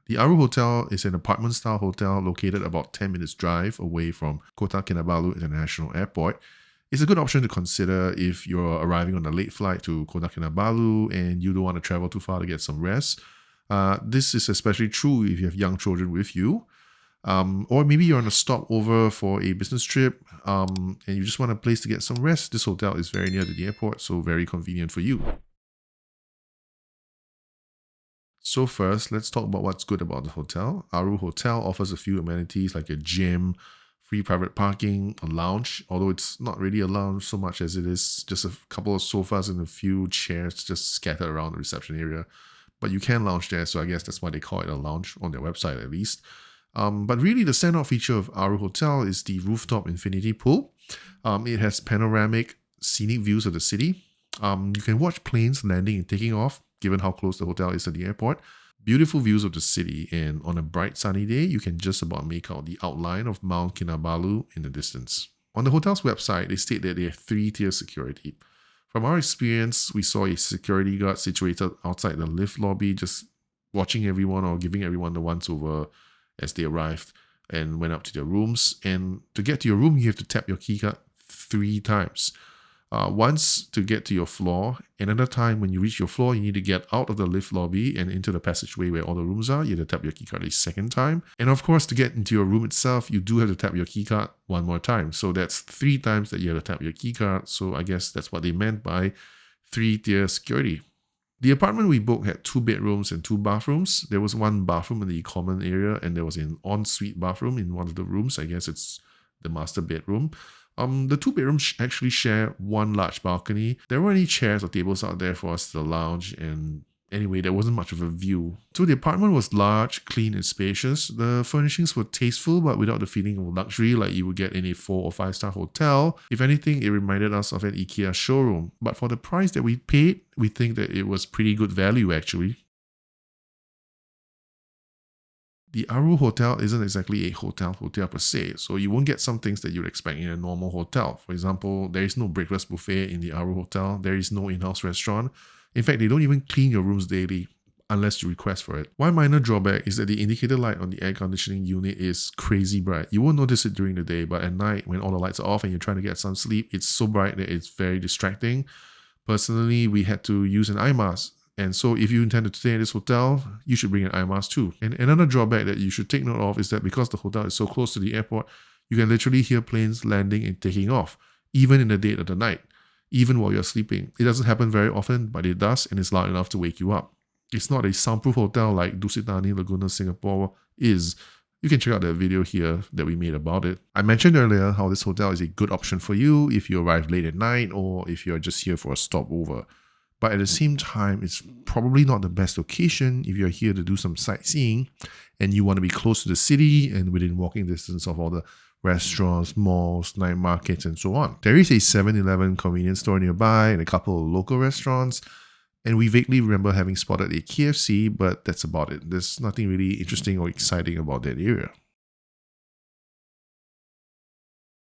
The Aru Hotel is an apartment-style hotel located about 10 minutes drive away from Kota Kinabalu International Airport. It's a good option to consider if you're arriving on a late flight to Kota Kinabalu and you don't want to travel too far to get some rest. This is especially true if you have young children with you. Or maybe you're on a stopover for a business trip and you just want a place to get some rest. This hotel is very near to the airport, so very convenient for you. So first, let's talk about what's good about the hotel. Aru Hotel offers a few amenities like a gym, free private parking, a lounge, although it's not really a lounge so much as it is just a couple of sofas and a few chairs just scattered around the reception area. But you can lounge there, so I guess that's why they call it a lounge, on their website at least. But really the standout feature of Aru Hotel is the rooftop infinity pool. It has panoramic scenic views of the city. You can watch planes landing and taking off, given how close the hotel is to the airport. Beautiful views of the city, and on a bright sunny day, you can just about make out the outline of Mount Kinabalu in the distance. On the hotel's website, they state that they have 3-tier security. From our experience, we saw a security guard situated outside the lift lobby, just watching everyone or giving everyone the once-over as they arrived and went up to their rooms. And to get to your room, you have to tap your keycard 3 times. Once to get to your floor, another time when you reach your floor, you need to get out of the lift lobby and into the passageway where all the rooms are. You have to tap your keycard a second time. And of course, to get into your room itself, you do have to tap your keycard 1 more time. So that's 3 times that you have to tap your keycard. So I guess that's what they meant by 3-tier security. The apartment we booked had 2 bedrooms and 2 bathrooms. There was 1 bathroom in the common area and there was an ensuite bathroom in one of the rooms. I guess it's the master bedroom. The 2 bedrooms actually share 1 large balcony. There weren't any chairs or tables out there for us to lounge, and anyway, there wasn't much of a view. So the apartment was large, clean, and spacious. The furnishings were tasteful, but without the feeling of luxury like you would get in a 4 or 5-star hotel. If anything, it reminded us of an IKEA showroom. But for the price that we paid, we think that it was pretty good value actually. The Aru Hotel isn't exactly a hotel per se, so you won't get some things that you'd expect in a normal hotel. For example, there is no breakfast buffet in the Aru Hotel, there is no in-house restaurant. In fact, they don't even clean your rooms daily unless you request for it. One minor drawback is that the indicator light on the air conditioning unit is crazy bright. You won't notice it during the day, but at night when all the lights are off and you're trying to get some sleep, it's so bright that it's very distracting. Personally, we had to use an eye mask. And so if you intend to stay in this hotel, you should bring an eye mask too. And another drawback that you should take note of is that because the hotel is so close to the airport, you can literally hear planes landing and taking off, even in the dead of the night, even while you're sleeping. It doesn't happen very often, but it does, and it's loud enough to wake you up. It's not a soundproof hotel like Dusitani Laguna, Singapore is. You can check out the video here that we made about it. I mentioned earlier how this hotel is a good option for you if you arrive late at night or if you're just here for a stopover. But at the same time, it's probably not the best location if you're here to do some sightseeing and you want to be close to the city and within walking distance of all the restaurants, malls, night markets, and so on. There is a 7-Eleven convenience store nearby and a couple of local restaurants. And we vaguely remember having spotted a KFC, but that's about it. There's nothing really interesting or exciting about that area.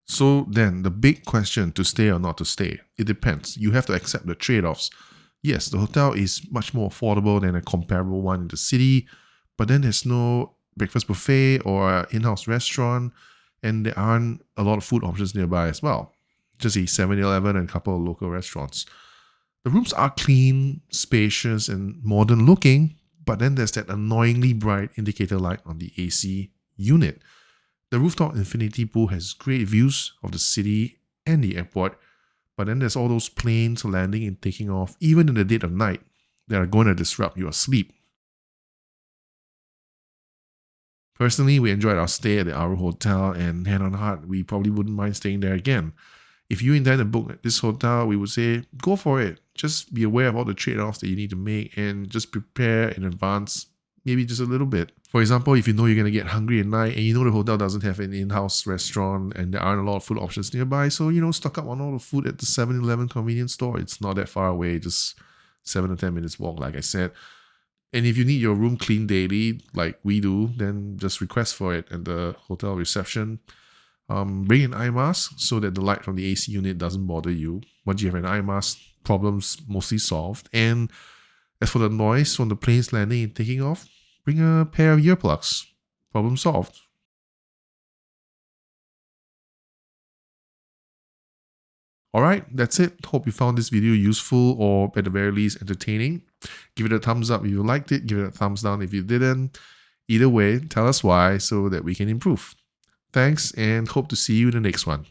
So then, the big question, to stay or not to stay, it depends. You have to accept the trade-offs. Yes, the hotel is much more affordable than a comparable one in the city, but then there's no breakfast buffet or in-house restaurant, and there aren't a lot of food options nearby as well. Just a 7-Eleven and a couple of local restaurants. The rooms are clean, spacious, and modern looking, but then there's that annoyingly bright indicator light on the AC unit. The rooftop infinity pool has great views of the city and the airport, but then there's all those planes landing and taking off, even in the dead of night, that are going to disrupt your sleep. Personally, we enjoyed our stay at the Aru Hotel, and hand on heart, we probably wouldn't mind staying there again. If you intend to book this hotel, we would say, go for it. Just be aware of all the trade-offs that you need to make and just prepare in advance, maybe just a little bit. For example, if you know you're going to get hungry at night and you know the hotel doesn't have an in-house restaurant and there aren't a lot of food options nearby, so, stock up on all the food at the 7-Eleven convenience store. It's not that far away, just 7 to 10 minutes walk, like I said. And if you need your room cleaned daily, like we do, then just request for it at the hotel reception. Bring an eye mask so that the light from the AC unit doesn't bother you. Once you have an eye mask, problems mostly solved. And as for the noise from the planes landing and taking off, bring a pair of earplugs. Problem solved. Alright, that's it. Hope you found this video useful or at the very least entertaining. Give it a thumbs up if you liked it. Give it a thumbs down if you didn't. Either way, tell us why so that we can improve. Thanks and hope to see you in the next one.